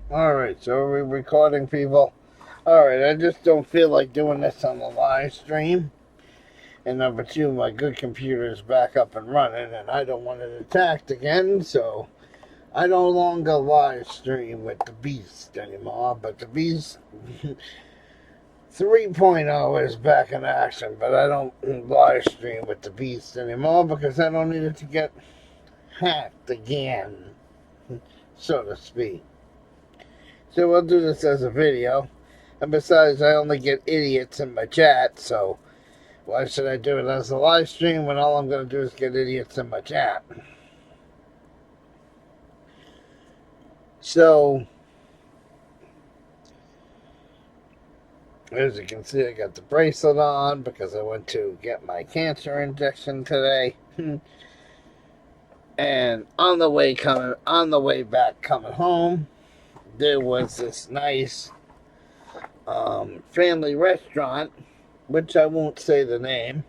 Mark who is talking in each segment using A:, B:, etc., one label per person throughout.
A: Alright, so are we recording, people? Alright, I just don't feel like doing this on the live stream. And number two, my good computer is back up and running, and I don't want it attacked again, so I no longer live stream with the Beast anymore. But the Beast 3.0 is back in action, but I don't live stream with the Beast anymore because I don't need it to get hacked again, so to speak. So we'll do this as a video. And besides, I only get idiots in my chat, so why should I do it as a live stream when all I'm going to do is get idiots in my chat? So, as you can see, I got the bracelet on because I went to get my cancer injection today. And on the way back coming home, there was this nice family restaurant, which I won't say the name.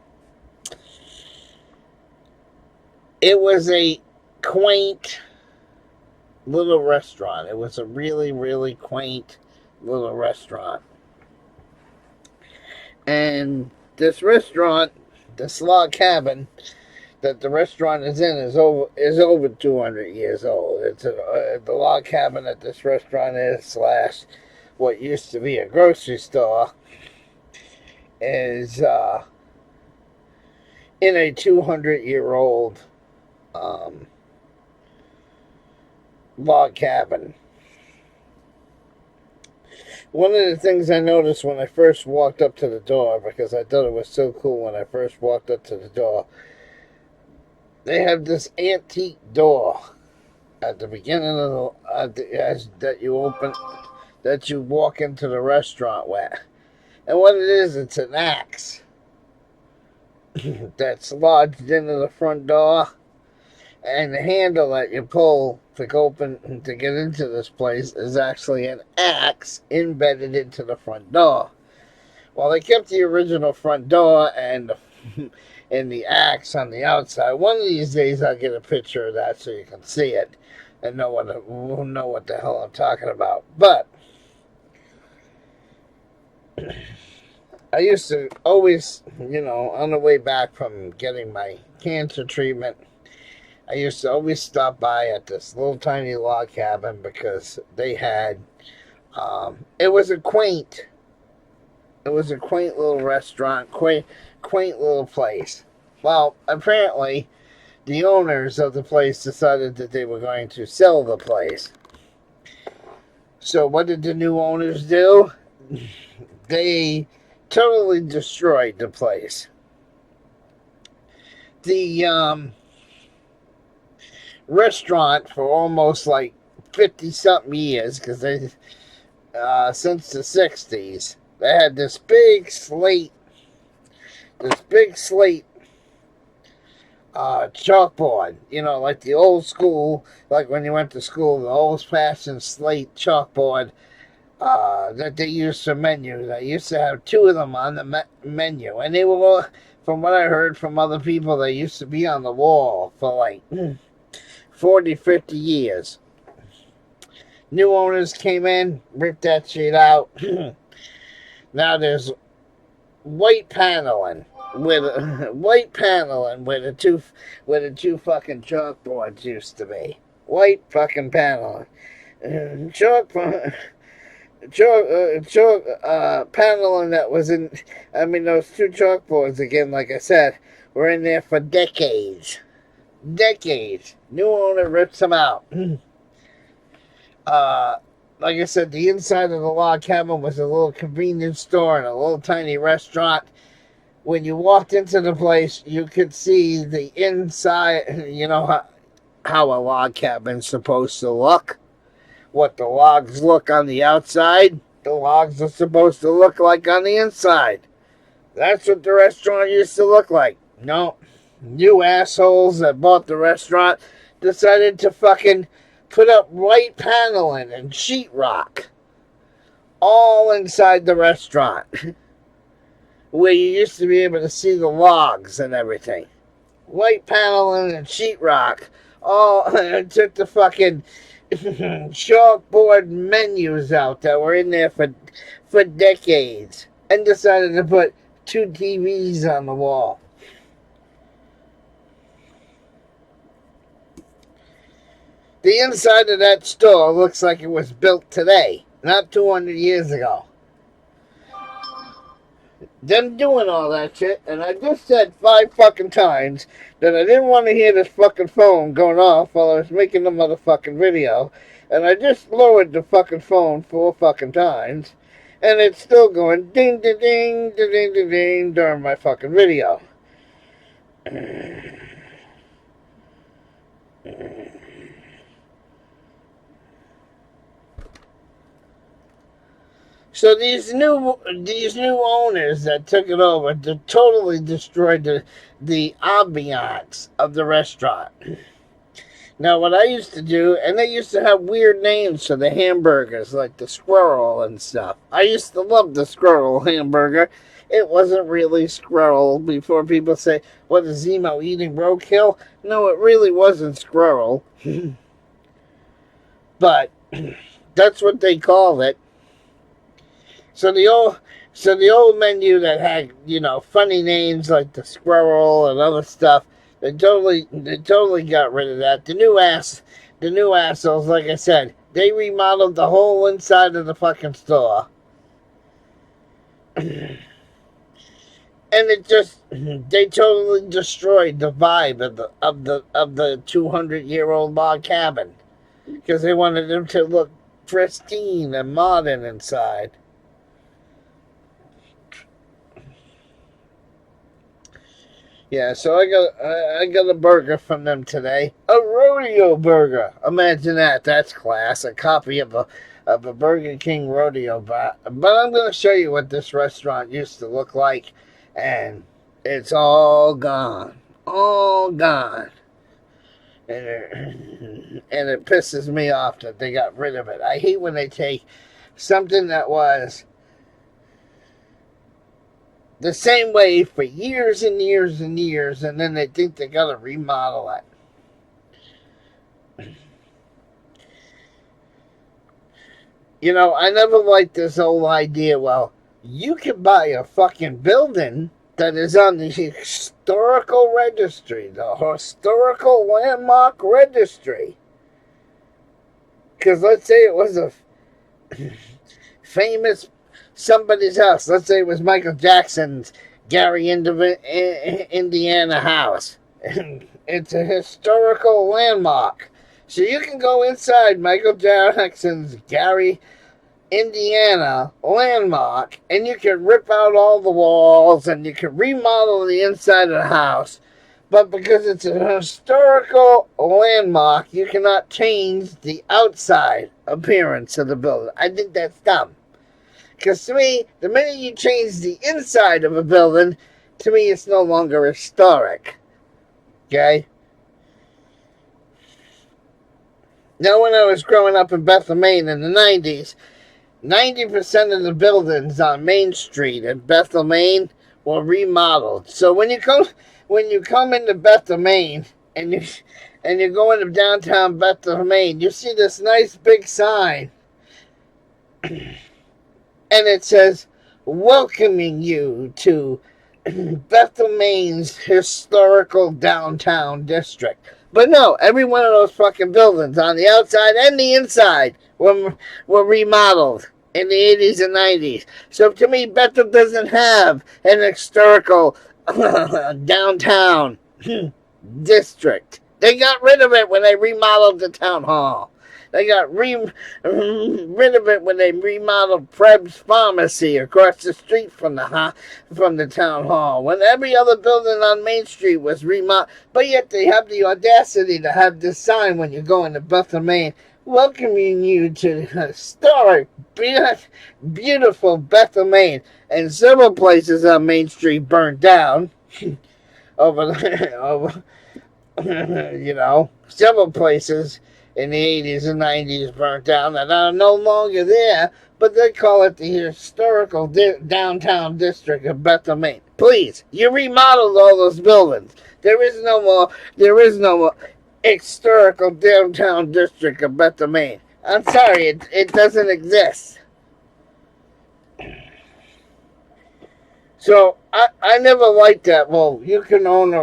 A: It was a quaint little restaurant. It was a really, really quaint little restaurant. And this restaurant, this log cabin that the restaurant is in is over 200 years old. It's the log cabin that this restaurant is / what used to be a grocery store is in a 200-year-old log cabin. One of the things I noticed when I first walked up to the door, because I thought it was so cool when I first walked up to the door, they have this antique door at the beginning of that you open, that you walk into the restaurant with. And what it is, it's an axe that's lodged into the front door. And the handle that you pull to get into this place is actually an axe embedded into the front door. Well, they kept the original front door and the axe on the outside. One of these days I'll get a picture of that so you can see it and know what the hell I'm talking about. But I used to always, on the way back from getting my cancer treatment, I used to always stop by at this little tiny log cabin because they had, it was a quaint little restaurant, quaint little place. Well, apparently, the owners of the place decided that they were going to sell the place. So what did the new owners do? They totally destroyed the place. The restaurant for almost like 50-something years, because they since the 60s, they had this big slate chalkboard, like the old school, like when you went to school, the old-fashioned slate chalkboard that they used for menus. I used to have two of them on the menu, and they were all, from what I heard from other people, they used to be on the wall for like 40, 50 years. New owners came in, ripped that shit out. Now there's white paneling where the two fucking chalkboards used to be. White fucking paneling. Paneling that was in, those two chalkboards, again, like I said, were in there for decades. New owner rips them out. Like I said, the inside of the log cabin was a little convenience store and a little tiny restaurant. When you walked into the place, you could see the inside, how a log cabin's supposed to look. What the logs look on the outside, the logs are supposed to look like on the inside. That's what the restaurant used to look like. No, you assholes that bought the restaurant decided to fucking put up white paneling and sheetrock all inside the restaurant, where you used to be able to see the logs and everything. White paneling and sheetrock. All took the fucking chalkboard menus out that were in there for decades, and decided to put 2 TVs on the wall. The inside of that store looks like it was built today, not 200 years ago. Them doing all that shit, and I just said 5 fucking times that I didn't want to hear this fucking phone going off while I was making the motherfucking video, and I just lowered the fucking phone 4 fucking times, and it's still going ding ding ding ding ding ding ding during my fucking video. So these new owners that took it over totally destroyed the ambiance of the restaurant. Now, what I used to do, and they used to have weird names for the hamburgers, like the squirrel and stuff. I used to love the squirrel hamburger. It wasn't really squirrel. Before people say, what is Zemo eating roadkill? No, it really wasn't squirrel. But that's what they call it. So the old menu that had, funny names like the squirrel and other stuff, they totally got rid of that. The new assholes, like I said, they remodeled the whole inside of the fucking store. And they totally destroyed the vibe of the 200-year-old log cabin, because they wanted them to look pristine and modern inside. Yeah, so I got a burger from them today. A rodeo burger. Imagine that. That's class. A copy of a Burger King rodeo. But I'm going to show you what this restaurant used to look like. And it's all gone. All gone. And it pisses me off that they got rid of it. I hate when they take something that was the same way for years and years and years, and then they think they gotta remodel it. I never liked this whole idea, well, you can buy a fucking building that is on the historical registry, the historical landmark registry. Because let's say it was a famous somebody's house. Let's say it was Michael Jackson's Gary, Indiana house. It's a historical landmark. So you can go inside Michael Jackson's Gary, Indiana landmark, and you can rip out all the walls and you can remodel the inside of the house. But because it's a historical landmark, you cannot change the outside appearance of the building. I think that's dumb. Because to me, the minute you change the inside of a building, to me it's no longer historic. Okay? Now, when I was growing up in Bethel, Maine in the 90s, 90% of the buildings on Main Street in Bethel, Maine were remodeled. So when you come into Bethel, Maine, and you go into downtown Bethel, Maine, you see this nice big sign. And it says, welcoming you to Bethel, Maine's historical downtown district. But no, every one of those fucking buildings on the outside and the inside were remodeled in the 80s and 90s. So to me, Bethel doesn't have an historical downtown district. They got rid of it when they remodeled the town hall. They got rid of it when they remodeled Preb's Pharmacy across the street from the town hall. When every other building on Main Street was remodeled, but yet they have the audacity to have this sign when you go into Bethel, Maine, welcoming you to historic, beautiful Bethel, Maine. And several places on Main Street burned down. Several places in the 80s and 90s burnt down that are no longer there, but they call it the historical downtown district of Bethel, Maine. Please, you remodeled all those buildings. There is no more historical downtown district of Bethel, Maine. I'm sorry, it doesn't exist. So I never liked that. Well, you can own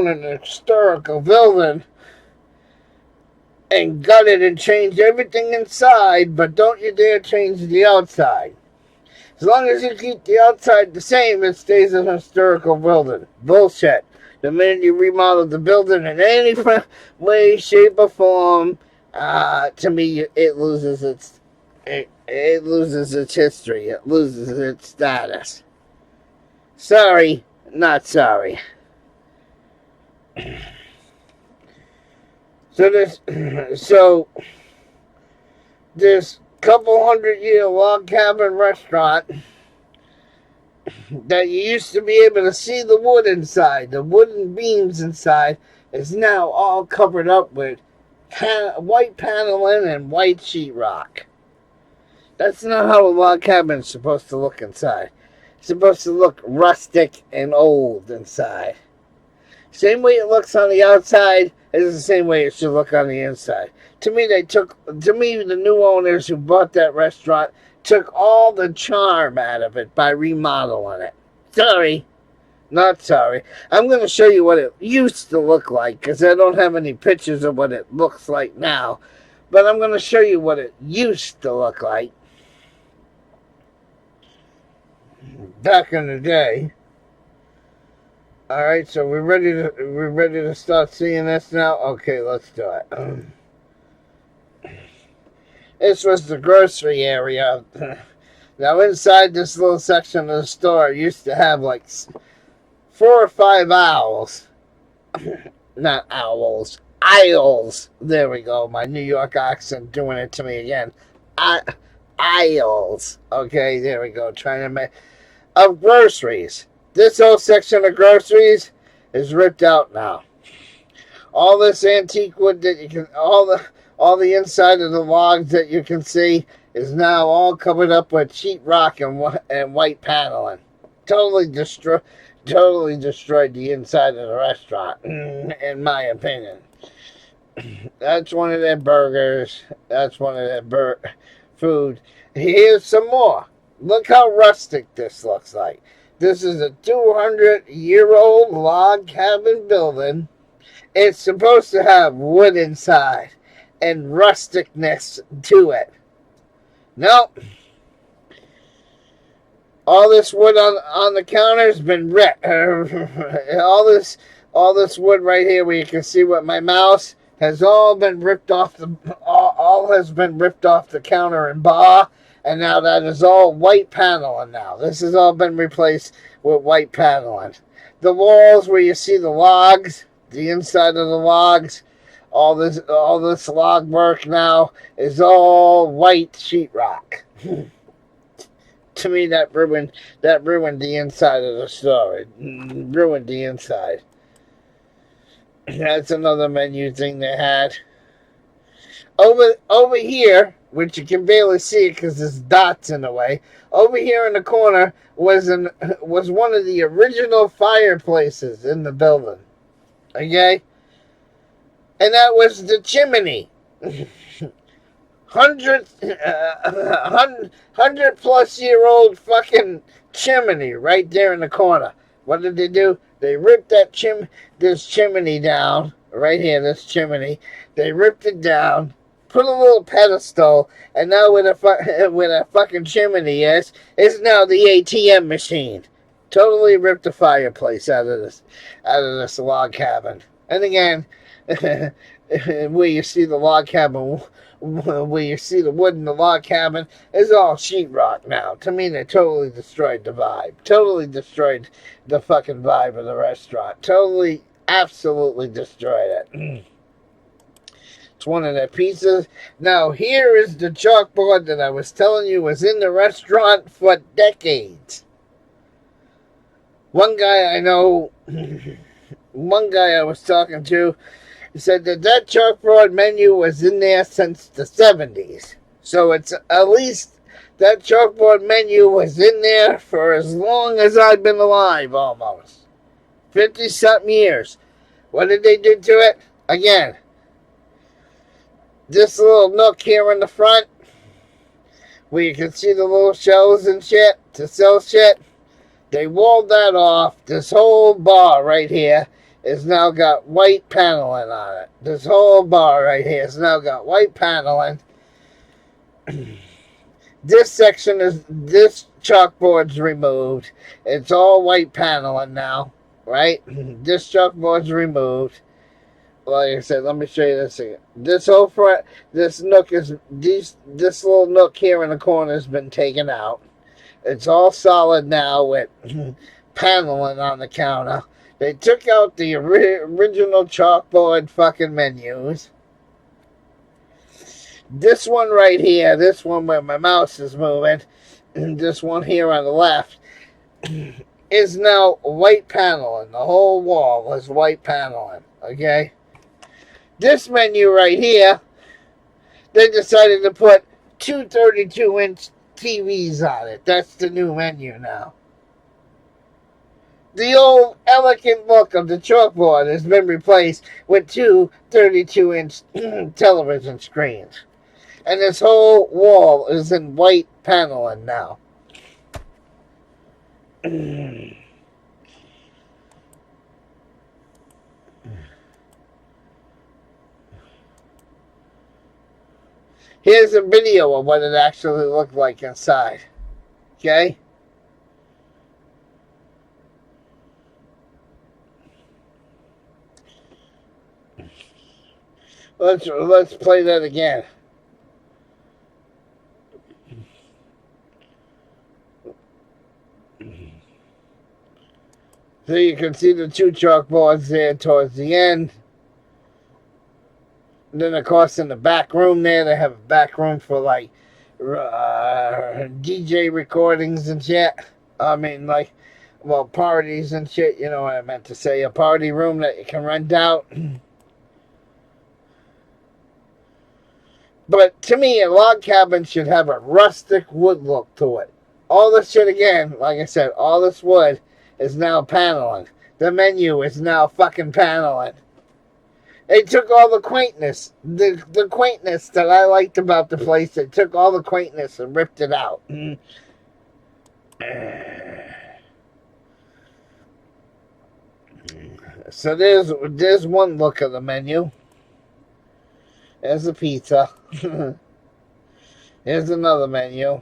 A: an historical building and gut it and change everything inside, but don't you dare change the outside. As long as you keep the outside the same, it stays an historical building. Bullshit. The minute you remodel the building in any way, shape, or form, to me, it loses its history. It loses its status. Sorry, not sorry. So this couple 100-year log cabin restaurant that you used to be able to see the wood inside, the wooden beams inside, is now all covered up with white paneling and white sheetrock. That's not how a log cabin is supposed to look inside. It's supposed to look rustic and old inside. Same way it looks on the outside is the same way it should look on the inside. To me, the new owners who bought that restaurant took all the charm out of it by remodeling it. Sorry, not sorry. I'm going to show you what it used to look like, because I don't have any pictures of what it looks like now. But I'm going to show you what it used to look like back in the day. All right, so we're ready to start seeing this now. Okay, let's do it. This was the grocery area. Now inside this little section of the store, it used to have like 4 or 5 owls. Not owls, aisles. There we go. My New York accent doing it to me again. Aisles. Okay, there we go. Trying to make of groceries. This whole section of groceries is ripped out now. All this antique wood that you can, all the inside of the logs that you can see is now all covered up with sheetrock and white paneling. Totally destroyed the inside of the restaurant, in my opinion. That's one of their burgers. That's one of their food. Here's some more. Look how rustic this looks like. This is a 200-year-old log cabin building. It's supposed to have wood inside and rusticness to it. Nope. All this wood on the counter has been ripped. all this wood right here where you can see with my mouse has all been ripped off all has been ripped off the counter and bar. And now that is all white paneling now. This has all been replaced with white paneling. The walls where you see the logs, the inside of the logs, all this log work now is all white sheetrock. To me, that ruined the inside of the store. It ruined the inside. That's another menu thing they had. Over here, which you can barely see because there's dots in the way. Over here in the corner was one of the original fireplaces in the building. Okay? And that was the chimney. 100-plus-year-old fucking chimney right there in the corner. What did they do? They ripped this chimney down. Right here, this chimney. They ripped it down. Put a little pedestal, and now where a fucking chimney is now the ATM machine. Totally ripped the fireplace out of this log cabin. And again, where you see the log cabin, where you see the wood in the log cabin, is all sheetrock now. To me, they totally destroyed the vibe. Totally destroyed the fucking vibe of the restaurant. Totally, absolutely destroyed it. It's one of their pieces. Now, here is the chalkboard that I was telling you was in the restaurant for decades. One guy I know, one guy I was talking to, said that chalkboard menu was in there since the 70s. So it's at least that chalkboard menu was in there for as long as I've been alive, almost. 50-something years. What did they do to it? Again, this little nook here in the front, where you can see the little shelves and shit to sell shit, they walled that off. This whole bar right here has now got white paneling on it. This whole bar right here has now got white paneling. This section this chalkboard's removed. It's all white paneling now, right? This chalkboard's removed. Like I said, let me show you this again. This whole front, this nook this little nook here in the corner has been taken out. It's all solid now with paneling on the counter. They took out the original chalkboard fucking menus. This one right here, this one where my mouse is moving, this one here on the left, is now white paneling. The whole wall is white paneling, okay? This menu right here, they decided to put two 32-inch TVs on it. That's the new menu now. The old elegant look of the chalkboard has been replaced with two 32-inch television screens. And this whole wall is in white paneling now. Here's a video of what it actually looked like inside. Okay? Let's play that again. So you can see the two chalkboards there towards the end. And then, of course, in the back room there, they have a back room for, like, DJ recordings and shit. I mean, like, well, parties and shit. You know what I meant to say. A party room that you can rent out. But to me, a log cabin should have a rustic wood look to it. All this shit, again, like I said, all this wood is now paneling. The menu is now fucking paneling. They took all the quaintness, the quaintness that I liked about the place. They took all the quaintness and ripped it out. So there's one look of the menu. There's the pizza. Here's another menu.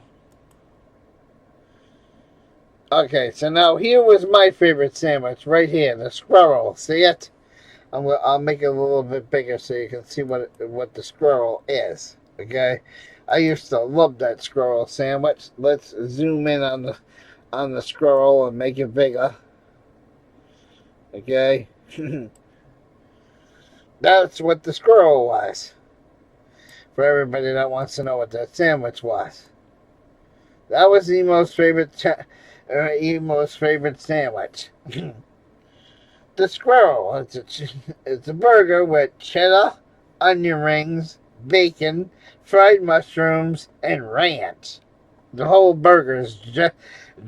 A: Okay, so now here was my favorite sandwich right here, the squirrel. See it? I'll make it a little bit bigger so you can see what the squirrel is. Okay, I used to love that squirrel sandwich. Let's zoom in on the squirrel and make it bigger. Okay, that's what the squirrel was. For everybody that wants to know what that sandwich was, that was Emo's favorite sandwich. The squirrel. It's a burger with cheddar, onion rings, bacon, fried mushrooms, and ranch. The whole burger is just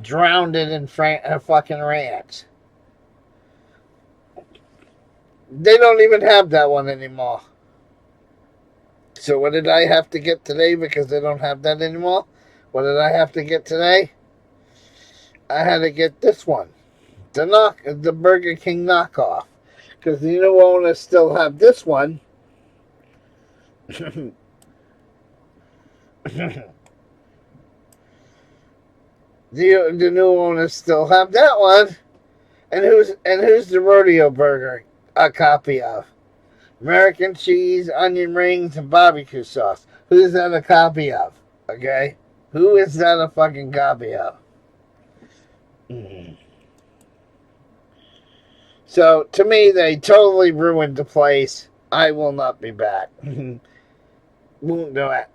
A: drowned in fucking ranch. They don't even have that one anymore. So what did I have to get today because they don't have that anymore? What did I have to get today? I had to get this one. The Burger King knockoff. Because the new owners still have this one. the new owners still have that one. And who's the rodeo burger a copy of? American cheese, onion rings, and barbecue sauce. Who's that a copy of? Okay? Who is that a fucking copy of? So, to me, they totally ruined the place. I will not be back. Won't do it.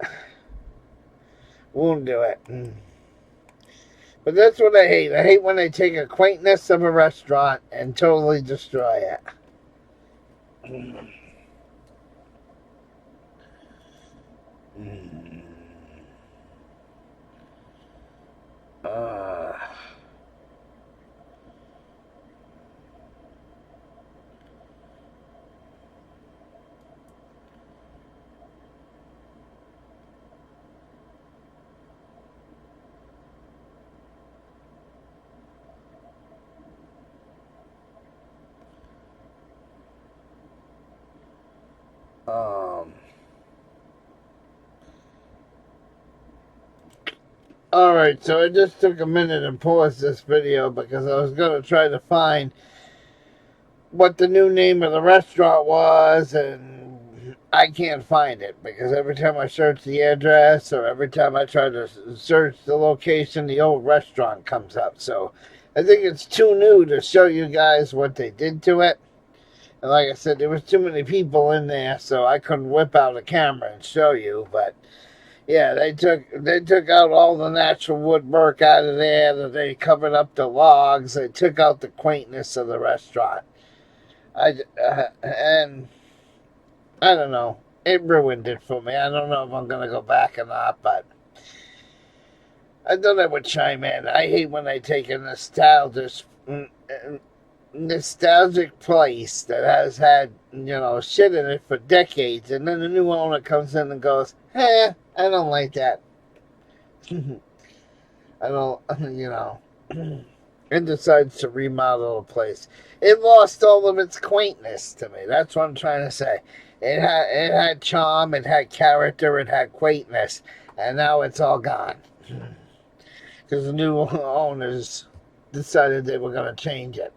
A: Won't do it. But that's what I hate. I hate when they take a quaintness of a restaurant and totally destroy it. Alright, so I just took a minute and paused this video because I was going to try to find what the new name of the restaurant was, and I can't find it because every time I search the address or every time I try to search the location, the old restaurant comes up. So I think it's too new to show you guys what they did to it. And like I said, there was too many people in there, so I couldn't whip out a camera and show you. But yeah, they took out all the natural woodwork out of there. They covered up the logs. They took out the quaintness of the restaurant. And I don't know. It ruined it for me. I don't know if I'm gonna go back or not, but I thought I would chime in. I hate when they take a nostalgic place that has had, shit in it for decades, and then the new owner comes in and goes, I don't like that. I don't, and decides to remodel the place. It lost all of its quaintness to me. That's what I'm trying to say. It had charm, it had character, it had quaintness, and now it's all gone. Because the new owners decided they were going to change it.